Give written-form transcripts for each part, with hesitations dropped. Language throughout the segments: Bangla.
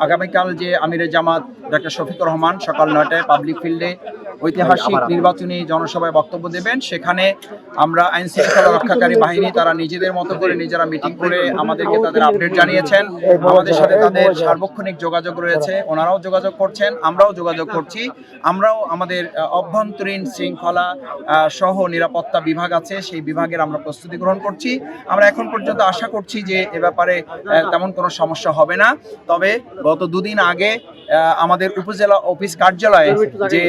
আগামীকাল যে আমিরে জামাত ডক্টর শফিকুর রহমান সকাল 9টায় পাবলিক ফিল্ডে ঐতিহাসিক নির্বাচনী জনসভায় বক্তব্য দেবেন, সেখানে আমরা আইন শৃঙ্খলা রক্ষাকারী বাহিনী তারা নিজেদের মতো করে নিজেরা মিটিং করে আমাদেরকে তাদের আপডেট জানিয়েছেন। আমাদের সাথে তাদের সার্বক্ষণিক যোগাযোগ রয়েছে, ওনারাও যোগাযোগ করছেন, আমরাও যোগাযোগ করছি। আমরাও আমাদের অভ্যন্তরীণ শৃঙ্খলা সহ নিরাপত্তা বিভাগ আছে, সেই বিভাগের আমরা প্রস্তুতি গ্রহণ করছি। আমরা এখন পর্যন্ত আশা করছি যে এ ব্যাপারে তেমন কোনো সমস্যা হবে না। তবে গত দুদিন আগে আমাদের উপজেলা অফিস কার্যালয়ে যে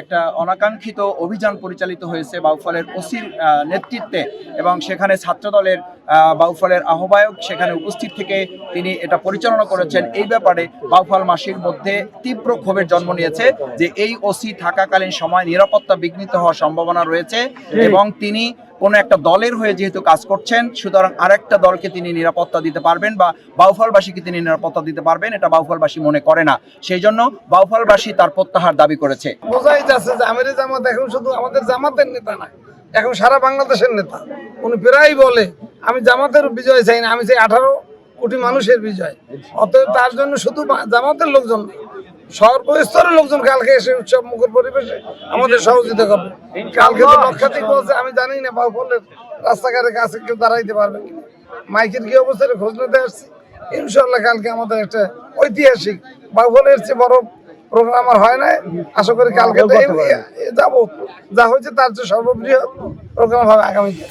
একটা অনাকাঙ্ক্ষিত অভিযান পরিচালিত হয়েছে বাউফলের ওসির নেতৃত্বে, এবং সেখানে ছাত্রদলের বাউফলের আহ্বায়ক সেখানে উপস্থিত থেকে তিনি এটা পরিচালনা করেছেন। এই ব্যাপারে বাউফলবাসীর মধ্যে তীব্র ক্ষোভের জন্ম নিয়েছে যে এই ওসি থাকাকালীন সময় নিরাপত্তা বিঘ্নিত হওয়ার সম্ভাবনা রয়েছে, এবং তিনি কোনো একটা দলের হয়ে যেহেতু কাজ করছেন, সুতরাং আরেকটা দলকে তিনি নিরাপত্তা দিতে পারবেন বা বাউফলবাসীকে তিনি নিরাপত্তা দিতে পারবেন, এটা বাউফলবাসী মনে করে না। সেই জন্য বাউফলবাসী তার প্রত্যাহার দাবি করেছে। বোঝাই যাচ্ছে যে আমিরে জামাত এখন শুধু আমাদের জামাতের নেতা না, এখন সারা বাংলাদেশের নেতা। উনি প্রায়ই বলে আমি জামাতের বিজয় চাই না, আমি চাই 18 কোটি মানুষের বিজয়। অতএব তার জন্য শুধু জামাতের লোকজন, সর্বস্তরের লোকজন কালকে এসে উৎসব মুখর পরিবেশে আমাদের সহযোগিতা করবে। কালকে তো লক্ষাধিক বলছে, আমি জানি না বাউফলের রাস্তাঘাটের কাছে কেউ দাঁড়াইতে পারবে কিনা। মাইকের কি অবস্থায় খোঁজ নিতে আসছি। ইনশাল্লাহ কালকে আমাদের একটা ঐতিহাসিক, বাউফলের চেয়ে বড় প্রোগ্রাম আর হয় না। আশা করি কালকে যাবো, যা হয়েছে তার চেয়ে সর্ববৃহৎ প্রোগ্রাম হবে আগামীকাল।